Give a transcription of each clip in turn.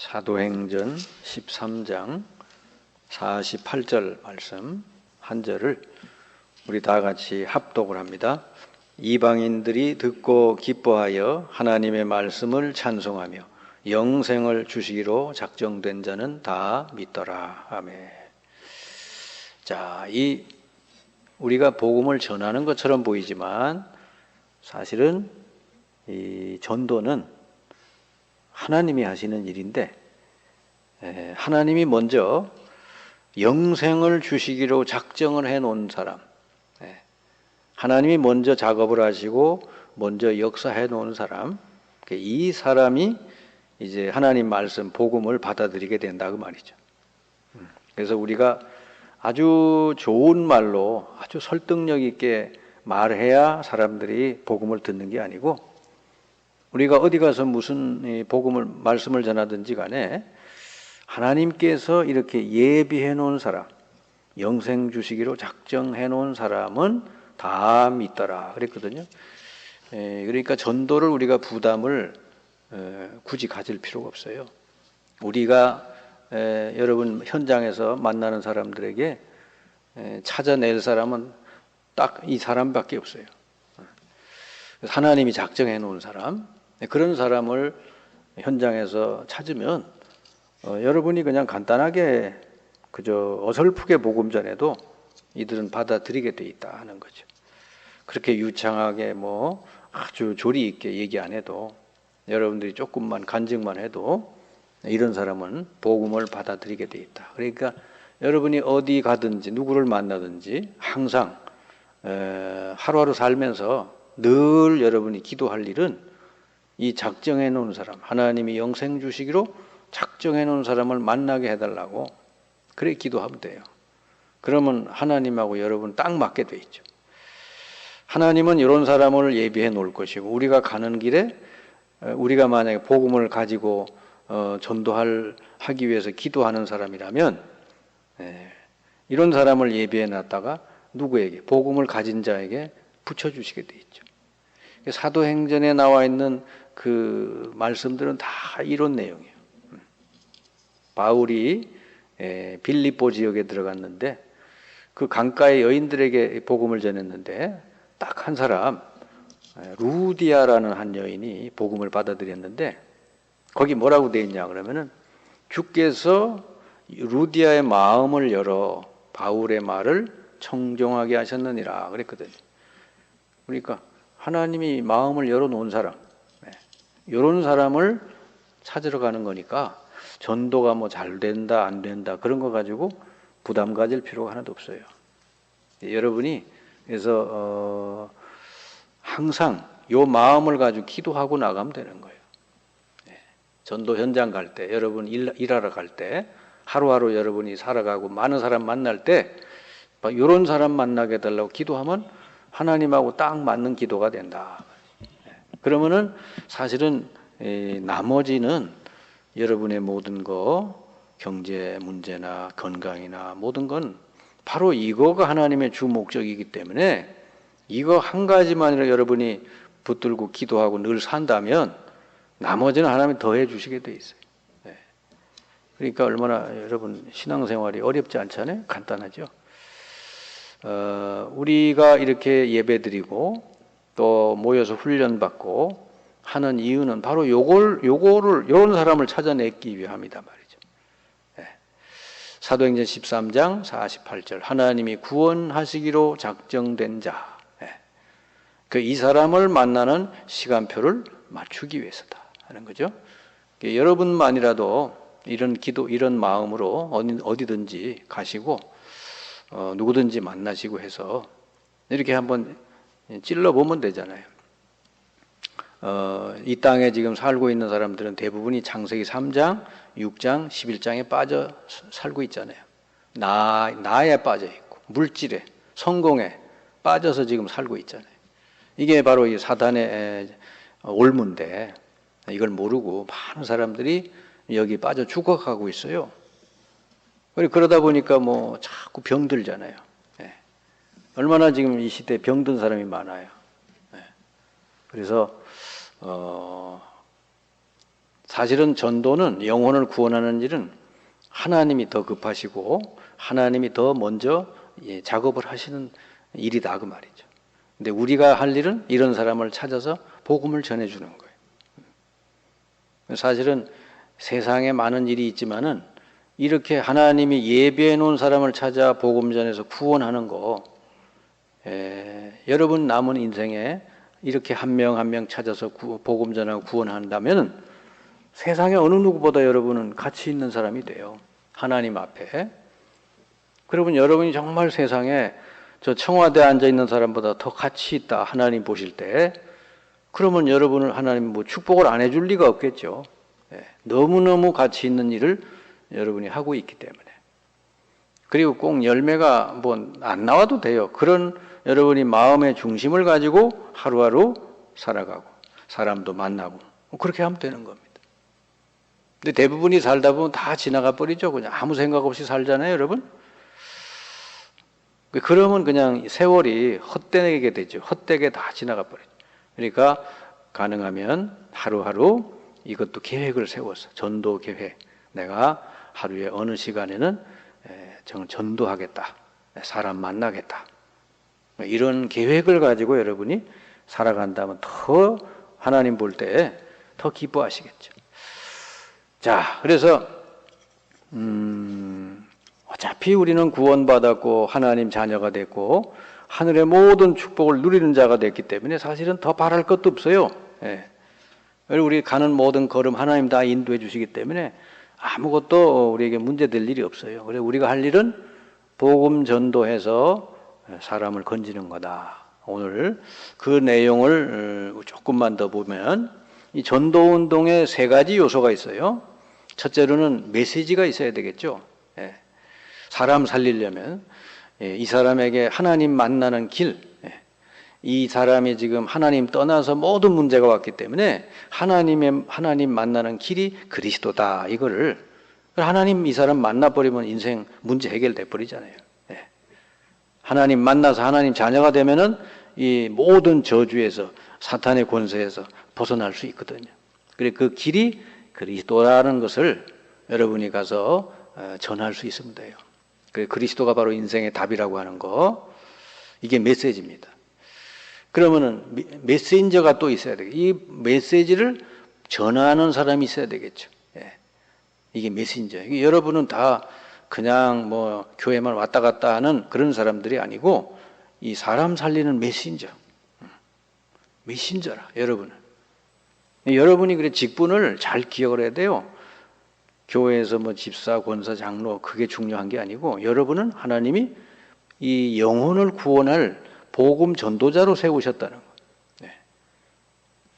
사도행전 13장 48절 말씀 한 절을 우리 다 같이 합독을 합니다. 이방인들이 듣고 기뻐하여 하나님의 말씀을 찬송하며 영생을 주시기로 작정된 자는 다 믿더라. 아멘. 자, 우리가 복음을 전하는 것처럼 보이지만 사실은 이 전도는 하나님이 하시는 일인데, 하나님이 먼저 영생을 주시기로 작정을 해놓은 사람, 하나님이 먼저 작업을 하시고 먼저 역사해 놓은 사람, 이 사람이 이제 하나님 말씀 복음을 받아들이게 된다 그 말이죠. 그래서 우리가 아주 좋은 말로 아주 설득력 있게 말해야 사람들이 복음을 듣는 게 아니고, 우리가 어디 가서 무슨 복음을 말씀을 전하든지 간에 하나님께서 이렇게 예비해 놓은 사람, 영생 주시기로 작정해 놓은 사람은 다 믿더라 그랬거든요. 그러니까 전도를 우리가 부담을 굳이 가질 필요가 없어요. 우리가 여러분 현장에서 만나는 사람들에게 찾아낼 사람은 딱 이 사람밖에 없어요. 하나님이 작정해 놓은 사람, 그런 사람을 현장에서 찾으면 여러분이 그냥 간단하게 그저 어설프게 복음 전해도 이들은 받아들이게 돼 있다 하는 거죠. 그렇게 유창하게 뭐 아주 조리 있게 얘기 안 해도, 여러분들이 조금만 간증만 해도 이런 사람은 복음을 받아들이게 돼 있다. 그러니까 여러분이 어디 가든지 누구를 만나든지 항상 하루하루 살면서 늘 여러분이 기도할 일은 이 작정해 놓은 사람, 하나님이 영생 주시기로 작정해 놓은 사람을 만나게 해달라고 그래 기도하면 돼요. 그러면 하나님하고 여러분 딱 맞게 돼 있죠. 하나님은 이런 사람을 예비해 놓을 것이고, 우리가 가는 길에 우리가 만약에 복음을 가지고 전도하기 위해서 기도하는 사람이라면 이런 사람을 예비해 놨다가 누구에게? 복음을 가진 자에게 붙여주시게 돼 있죠. 사도행전에 나와 있는 그 말씀들은 다 이런 내용이에요. 바울이 빌립보 지역에 들어갔는데 그 강가의 여인들에게 복음을 전했는데 딱 한 사람, 루디아라는 한 여인이 복음을 받아들였는데, 거기 뭐라고 되어 있냐 그러면은 주께서 루디아의 마음을 열어 바울의 말을 청종하게 하셨느니라 그랬거든요. 그러니까 하나님이 마음을 열어놓은 사람, 이런 사람을 찾으러 가는 거니까 전도가 뭐 잘 된다 안 된다 그런 거 가지고 부담 가질 필요가 하나도 없어요. 여러분이 그래서 항상 요 마음을 가지고 기도하고 나가면 되는 거예요. 전도 현장 갈 때, 여러분 일하러 갈 때, 하루하루 여러분이 살아가고 많은 사람 만날 때 이런 사람 만나게 해달라고 기도하면 하나님하고 딱 맞는 기도가 된다. 그러면은 사실은 나머지는 여러분의 모든 거, 경제 문제나 건강이나 모든 건 바로 이거가 하나님의 주 목적이기 때문에 이거 한 가지만이라 여러분이 붙들고 기도하고 늘 산다면 나머지는 하나님이 더해 주시게 돼 있어요. 그러니까 얼마나 여러분 신앙생활이 어렵지 않잖아요. 간단하죠. 우리가 이렇게 예배드리고 또 모여서 훈련받고 하는 이유는 바로 요런 사람을 찾아내기 위함이다 말이죠. 사도행전 13장 48절, 하나님이 구원하시기로 작정된 자, 이 사람을 만나는 시간표를 맞추기 위해서다 하는 거죠. 여러분만이라도 이런 기도, 이런 마음으로 어디든지 가시고 누구든지 만나시고 해서 이렇게 한번 찔러보면 되잖아요. 이 땅에 지금 살고 있는 사람들은 대부분이 창세기 3장, 6장, 11장에 빠져 살고 있잖아요. 나에 빠져 있고 물질에, 성공에 빠져서 지금 살고 있잖아요. 이게 바로 이 사단의 올무인데 이걸 모르고 많은 사람들이 여기 빠져 죽어가고 있어요. 그러다 보니까 뭐 자꾸 병들잖아요. 얼마나 지금 이 시대에 병든 사람이 많아요. 그래서 사실은 전도는 영혼을 구원하는 일은 하나님이 더 급하시고 하나님이 더 먼저 작업을 하시는 일이다 그 말이죠. 근데 우리가 할 일은 이런 사람을 찾아서 복음을 전해주는 거예요. 사실은 세상에 많은 일이 있지만은 이렇게 하나님이 예비해 놓은 사람을 찾아 복음 전해서 구원하는 거, 여러분 남은 인생에 이렇게 한 명 한 명 찾아서 복음 전하고 구원한다면은 세상에 어느 누구보다 여러분은 가치 있는 사람이 돼요. 하나님 앞에. 그러면 여러분이 정말 세상에 저 청와대에 앉아 있는 사람보다 더 가치 있다 하나님 보실 때, 그러면 여러분을 하나님 뭐 축복을 안 해줄 리가 없겠죠. 너무너무 가치 있는 일을 여러분이 하고 있기 때문에. 그리고 꼭 열매가 뭐 안 나와도 돼요. 그런 여러분이 마음의 중심을 가지고 하루하루 살아가고 사람도 만나고 그렇게 하면 되는 겁니다. 근데 대부분이 살다 보면 다 지나가 버리죠. 그냥 아무 생각 없이 살잖아요, 여러분. 그러면 그냥 세월이 헛되게 되죠. 헛되게 다 지나가 버리죠. 그러니까 가능하면 하루하루 이것도 계획을 세워서 전도 계획. 내가 하루에 어느 시간에는 저는 전도하겠다. 사람 만나겠다. 이런 계획을 가지고 여러분이 살아간다면 더 하나님 볼 때 더 기뻐하시겠죠. 자, 그래서 어차피 우리는 구원받았고 하나님 자녀가 됐고 하늘의 모든 축복을 누리는 자가 됐기 때문에 사실은 더 바랄 것도 없어요. 우리 가는 모든 걸음 하나님 다 인도해 주시기 때문에 아무것도 우리에게 문제될 일이 없어요. 그래서 우리가 할 일은 복음 전도해서 사람을 건지는 거다. 오늘 그 내용을 조금만 더 보면 이 전도운동에 세 가지 요소가 있어요. 첫째로는 메시지가 있어야 되겠죠. 사람 살리려면 이 사람에게 하나님 만나는 길, 이 사람이 지금 하나님 떠나서 모든 문제가 왔기 때문에 하나님 만나는 길이 그리스도다. 이거를 하나님 이 사람 만나버리면 인생 문제 해결돼 버리잖아요. 하나님 만나서 하나님 자녀가 되면은 이 모든 저주에서 사탄의 권세에서 벗어날 수 있거든요. 그래 그 길이 그리스도라는 것을 여러분이 가서 전할 수 있으면 돼요. 그래 그리스도가 바로 인생의 답이라고 하는 거, 이게 메시지입니다. 그러면은 메신저가 또 있어야 되겠죠. 이 메시지를 전하는 사람이 있어야 되겠죠. 이게 메신저. 이게 여러분은 다 그냥 뭐 교회만 왔다 갔다 하는 그런 사람들이 아니고 이 사람 살리는 메신저. 메신저라 여러분은. 여러분이 그래 직분을 잘 기억을 해야 돼요. 교회에서 뭐 집사, 권사, 장로 그게 중요한 게 아니고 여러분은 하나님이 이 영혼을 구원할 복음 전도자로 세우셨다는 거예요.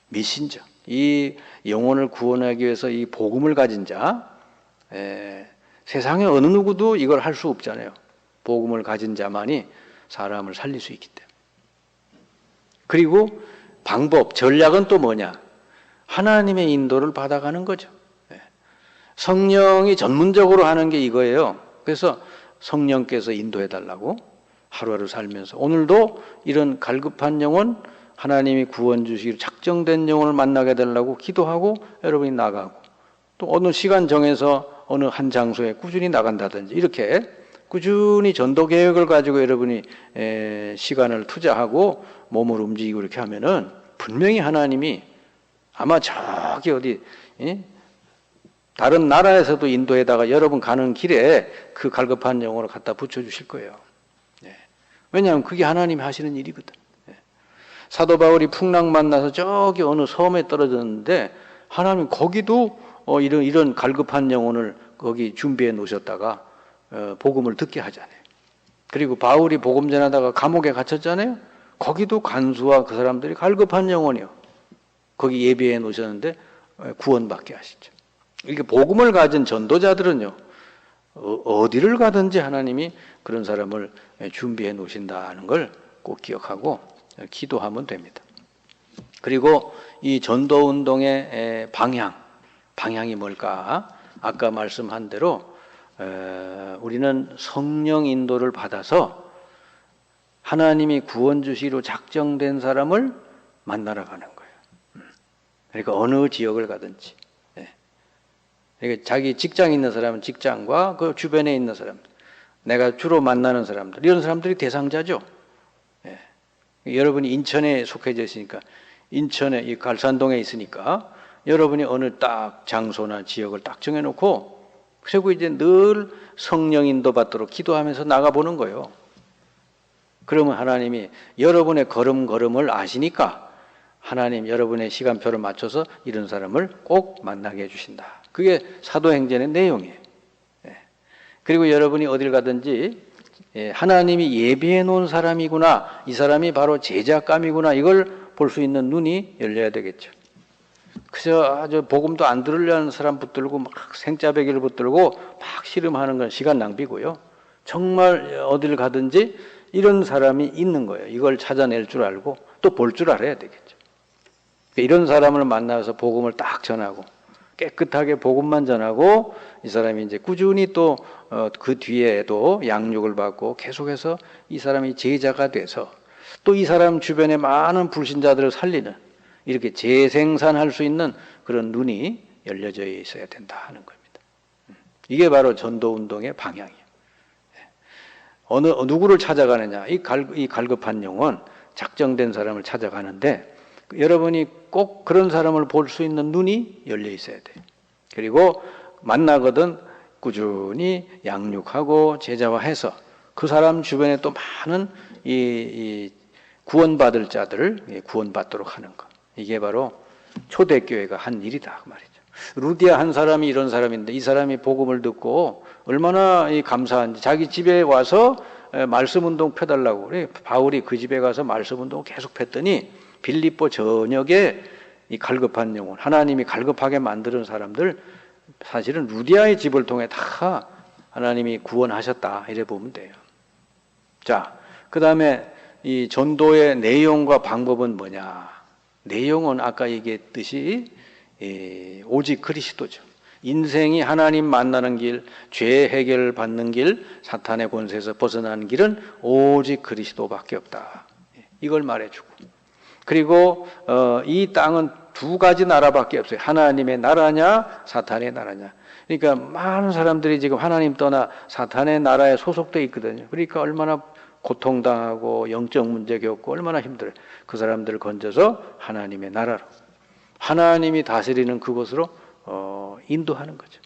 메신저. 이 영혼을 구원하기 위해서 이 복음을 가진 자, 세상에 어느 누구도 이걸 할 수 없잖아요. 복음을 가진 자만이 사람을 살릴 수 있기 때문에. 그리고 방법, 전략은 또 뭐냐? 하나님의 인도를 받아가는 거죠. 성령이 전문적으로 하는 게 이거예요. 그래서 성령께서 인도해달라고 하루하루 살면서 오늘도 이런 갈급한 영혼, 하나님이 구원 주시기로 작정된 영혼을 만나게 되려고 기도하고 여러분이 나가고 또 어느 시간 정해서 어느 한 장소에 꾸준히 나간다든지 이렇게 꾸준히 전도 계획을 가지고 여러분이 시간을 투자하고 몸을 움직이고 이렇게 하면은 분명히 하나님이 아마 저기 어디 다른 나라에서도 인도에다가 여러분 가는 길에 그 갈급한 영혼을 갖다 붙여주실 거예요. 왜냐하면 그게 하나님이 하시는 일이거든. 사도 바울이 풍랑 만나서 저기 어느 섬에 떨어졌는데 하나님 거기도 이런 갈급한 영혼을 거기 준비해 놓으셨다가 복음을 듣게 하잖아요. 그리고 바울이 복음 전하다가 감옥에 갇혔잖아요. 거기도 간수와 그 사람들이 갈급한 영혼이요. 거기 예비해 놓으셨는데 구원받게 하시죠. 이렇게 복음을 가진 전도자들은요. 어디를 가든지 하나님이 그런 사람을 준비해 놓으신다는 걸 꼭 기억하고 기도하면 됩니다. 그리고 이 전도운동의 방향이 뭘까? 아까 말씀한 대로 우리는 성령 인도를 받아서 하나님이 구원 주시기로 작정된 사람을 만나러 가는 거예요. 그러니까 어느 지역을 가든지 그러니까 자기 직장에 있는 사람은 직장과 그 주변에 있는 사람, 내가 주로 만나는 사람들, 이런 사람들이 대상자죠. 예. 여러분이 인천에 속해져 있으니까, 인천에 이 갈산동에 있으니까 여러분이 어느 딱 장소나 지역을 딱 정해놓고 그리고 이제 늘 성령 인도 받도록 기도하면서 나가보는 거예요. 그러면 하나님이 여러분의 걸음걸음을 아시니까 하나님 여러분의 시간표를 맞춰서 이런 사람을 꼭 만나게 해주신다. 그게 사도행전의 내용이에요. 예. 그리고 여러분이 어딜 가든지 하나님이 예비해 놓은 사람이구나, 이 사람이 바로 제자감이구나, 이걸 볼 수 있는 눈이 열려야 되겠죠. 그저 아주 복음도 안 들으려는 사람 붙들고 막 생짜배기를 붙들고 막 씨름하는 건 시간 낭비고요. 정말 어딜 가든지 이런 사람이 있는 거예요. 이걸 찾아낼 줄 알고 또 볼 줄 알아야 되겠죠. 이런 사람을 만나서 복음을 딱 전하고 깨끗하게 복음만 전하고 이 사람이 이제 꾸준히 또 그 뒤에도 양육을 받고 계속해서 이 사람이 제자가 돼서 또 이 사람 주변에 많은 불신자들을 살리는 이렇게 재생산할 수 있는 그런 눈이 열려져 있어야 된다 하는 겁니다. 이게 바로 전도운동의 방향이에요. 누구를 찾아가느냐. 이 갈급한 영혼, 작정된 사람을 찾아가는데 여러분이 꼭 그런 사람을 볼 수 있는 눈이 열려 있어야 돼요. 그리고 만나거든 꾸준히 양육하고 제자화해서 그 사람 주변에 또 많은 이 구원받을 자들을 구원받도록 하는 것. 이게 바로 초대교회가 한 일이다 그 말이죠. 루디아 한 사람이 이런 사람인데 이 사람이 복음을 듣고 얼마나 감사한지 자기 집에 와서 말씀 운동 펴달라고 그래. 바울이 그 집에 가서 말씀 운동 계속 폈더니 빌립보 전역에 이 갈급한 영혼, 하나님이 갈급하게 만드는 사람들 사실은 루디아의 집을 통해 다 하나님이 구원하셨다 이래 보면 돼요. 자, 그 다음에 이 전도의 내용과 방법은 뭐냐? 내용은 아까 얘기했듯이 오직 그리스도죠. 인생이 하나님 만나는 길, 죄 해결을 받는 길, 사탄의 권세에서 벗어나는 길은 오직 그리스도밖에 없다. 이걸 말해주고 그리고 이 땅은 두 가지 나라밖에 없어요. 하나님의 나라냐 사탄의 나라냐. 그러니까 많은 사람들이 지금 하나님 떠나 사탄의 나라에 소속돼 있거든요. 그러니까 얼마나 고통당하고 영적 문제 겪고 얼마나 힘들어요. 그 사람들을 건져서 하나님의 나라로, 하나님이 다스리는 그곳으로 인도하는 거죠.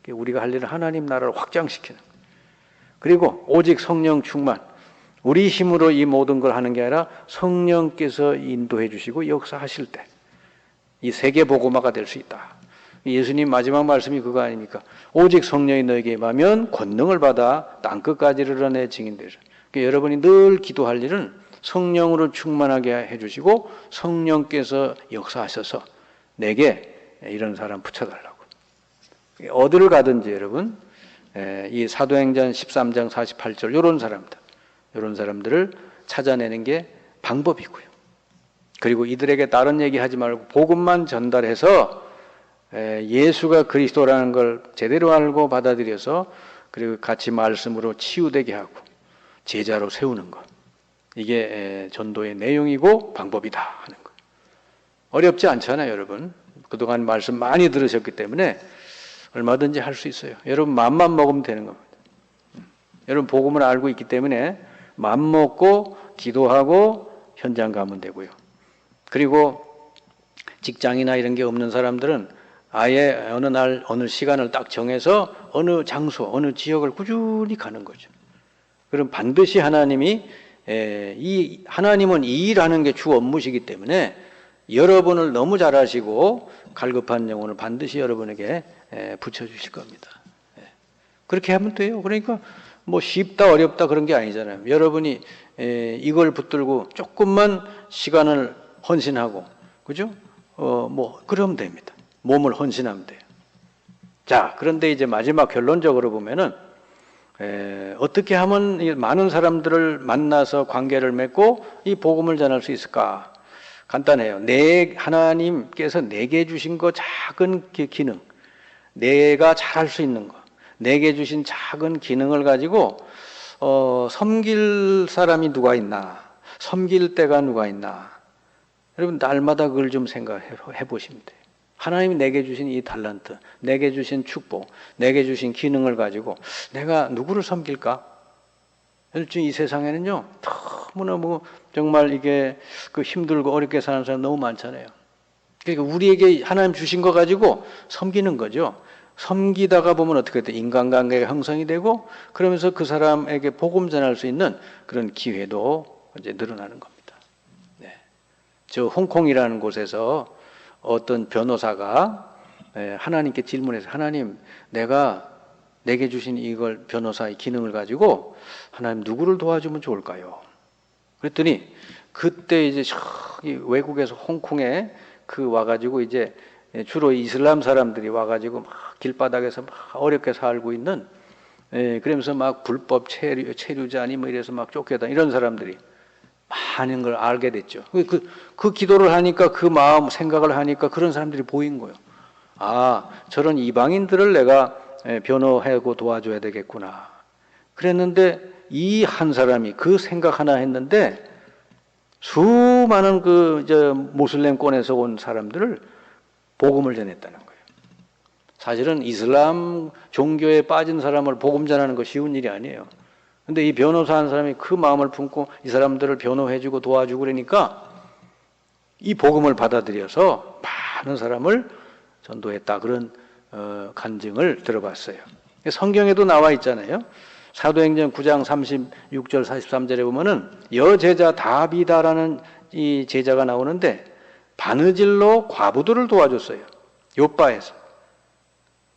우리가 할 일은 하나님 나라를 확장시키는 거예요. 그리고 오직 성령 충만, 우리 힘으로 이 모든 걸 하는 게 아니라 성령께서 인도해 주시고 역사하실 때 이 세계 복음화가 될 수 있다. 예수님 마지막 말씀이 그거 아닙니까? 오직 성령이 너에게 임하면 권능을 받아 땅끝까지 이르러 내 증인 되리라. 그러니까 여러분이 늘 기도할 일은 성령으로 충만하게 해주시고 성령께서 역사하셔서 내게 이런 사람 붙여달라고. 어디를 가든지 여러분 이 사도행전 13장 48절 이런 사람들을 찾아내는 게 방법이고요. 그리고 이들에게 다른 얘기하지 말고 복음만 전달해서 예수가 그리스도라는 걸 제대로 알고 받아들여서 그리고 같이 말씀으로 치유되게 하고 제자로 세우는 것. 이게 전도의 내용이고 방법이다 하는 것. 어렵지 않잖아요, 여러분. 그동안 말씀 많이 들으셨기 때문에 얼마든지 할 수 있어요. 여러분 마음만 먹으면 되는 겁니다. 여러분 복음을 알고 있기 때문에 마음 먹고 기도하고 현장 가면 되고요. 그리고 직장이나 이런 게 없는 사람들은 아예 어느 날 어느 시간을 딱 정해서 어느 장소 어느 지역을 꾸준히 가는 거죠. 그럼 반드시 하나님은 이 일하는 게 주 업무시기 때문에 여러분을 너무 잘 아시고 갈급한 영혼을 반드시 여러분에게 붙여주실 겁니다. 그렇게 하면 돼요. 그러니까 뭐 쉽다 어렵다 그런 게 아니잖아요. 여러분이 이걸 붙들고 조금만 시간을 헌신하고, 그죠? 그러면 됩니다. 몸을 헌신하면 돼요. 자, 그런데 이제 마지막 결론적으로 보면은 어떻게 하면 많은 사람들을 만나서 관계를 맺고 이 복음을 전할 수 있을까? 간단해요. 하나님께서 내게 주신 거 작은 기능, 내가 잘할 수 있는 거, 내게 주신 작은 기능을 가지고 섬길 사람이 누가 있나, 섬길 때가 누가 있나. 여러분 날마다 그걸 좀 생각해 보시면 돼요. 하나님이 내게 주신 이 달란트, 내게 주신 축복, 내게 주신 기능을 가지고 내가 누구를 섬길까? 이 세상에는요, 너무너무 정말 이게 그 힘들고 어렵게 사는 사람 너무 많잖아요. 그러니까 우리에게 하나님 주신 거 가지고 섬기는 거죠. 섬기다가 보면 어떻게 돼? 인간관계가 형성이 되고 그러면서 그 사람에게 복음 전할 수 있는 그런 기회도 이제 늘어나는 겁니다. 네. 저 홍콩이라는 곳에서 어떤 변호사가 하나님께 질문해서 하나님, 내게 주신 이걸 변호사의 기능을 가지고 하나님 누구를 도와주면 좋을까요? 그랬더니 그때 이제 저기 외국에서 홍콩에 그 와가지고 이제 주로 이슬람 사람들이 와가지고 막 길바닥에서 막 어렵게 살고 있는, 그러면서 막 불법 체류자니 뭐 이래서 막 쫓겨다 이런 사람들이 많은 걸 알게 됐죠. 그 기도를 하니까 그 마음 생각을 하니까 그런 사람들이 보인 거예요. 아, 저런 이방인들을 내가 변호하고 도와줘야 되겠구나. 그랬는데 이 한 사람이 그 생각 하나 했는데 수많은 모슬렘권에서 온 사람들을 복음을 전했다는 거예요. 사실은 이슬람 종교에 빠진 사람을 복음 전하는 거 쉬운 일이 아니에요. 근데 이 변호사 한 사람이 그 마음을 품고 이 사람들을 변호해주고 도와주고 그러니까 이 복음을 받아들여서 많은 사람을 전도했다. 그런 간증을 들어봤어요. 성경에도 나와 있잖아요. 사도행전 9장 36절 43절에 보면은 여제자 다비다라는 이 제자가 나오는데 바느질로 과부들을 도와줬어요. 요바에서.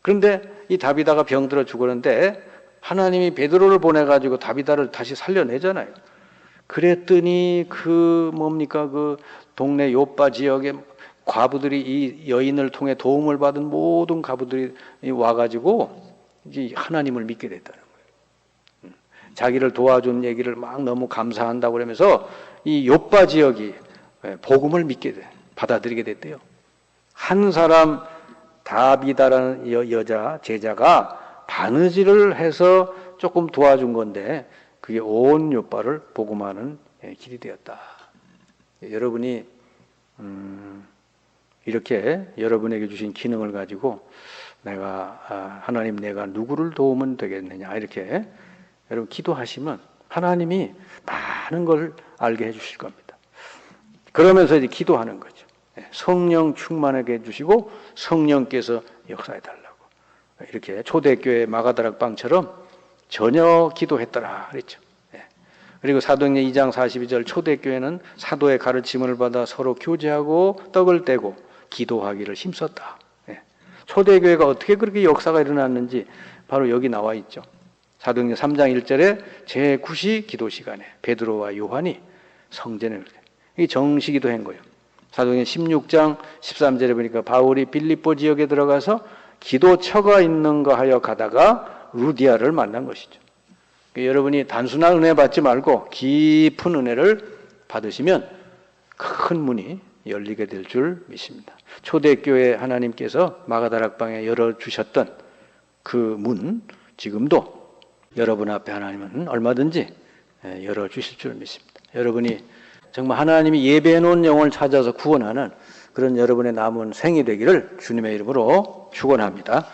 그런데 이 다비다가 병들어 죽었는데 하나님이 베드로를 보내가지고 다비다를 다시 살려내잖아요. 그랬더니 그 동네 요바 지역에 과부들이 이 여인을 통해 도움을 받은 모든 과부들이 와가지고 이제 하나님을 믿게 됐다는 거예요. 자기를 도와준 얘기를 막 너무 감사한다고 그러면서 이 요바 지역이 복음을 받아들이게 됐대요. 한 사람 다비다라는 여자 제자가 바느질을 해서 조금 도와준 건데 그게 온 요바를 복음하는 길이 되었다. 여러분이 이렇게 여러분에게 주신 기능을 가지고 하나님 내가 누구를 도우면 되겠느냐 이렇게 여러분 기도하시면 하나님이 많은 걸 알게 해주실 겁니다. 그러면서 이제 기도하는 거죠. 성령 충만하게 해주시고 성령께서 역사해달라고. 이렇게 초대교회 마가다락방처럼 전혀 기도했더라 그랬죠. 그리고 사도행전 2장 42절 초대교회는 사도의 가르침을 받아 서로 교제하고 떡을 떼고 기도하기를 힘썼다. 초대교회가 어떻게 그렇게 역사가 일어났는지 바로 여기 나와 있죠. 사도행전 3장 1절에 제9시 기도 시간에 베드로와 요한이 성전에 이게 정식기도 한 거예요. 사도행전 16장 13절에 보니까 바울이 빌립보 지역에 들어가서 기도처가 있는가 하여 가다가 루디아를 만난 것이죠. 여러분이 단순한 은혜 받지 말고 깊은 은혜를 받으시면 큰 문이 열리게 될 줄 믿습니다. 초대교회 하나님께서 마가다락방에 열어주셨던 그 문 지금도 여러분 앞에 하나님은 얼마든지 열어주실 줄 믿습니다. 여러분이 정말 하나님이 예배해 놓은 영혼을 찾아서 구원하는 그런 여러분의 남은 생이 되기를 주님의 이름으로 축원합니다.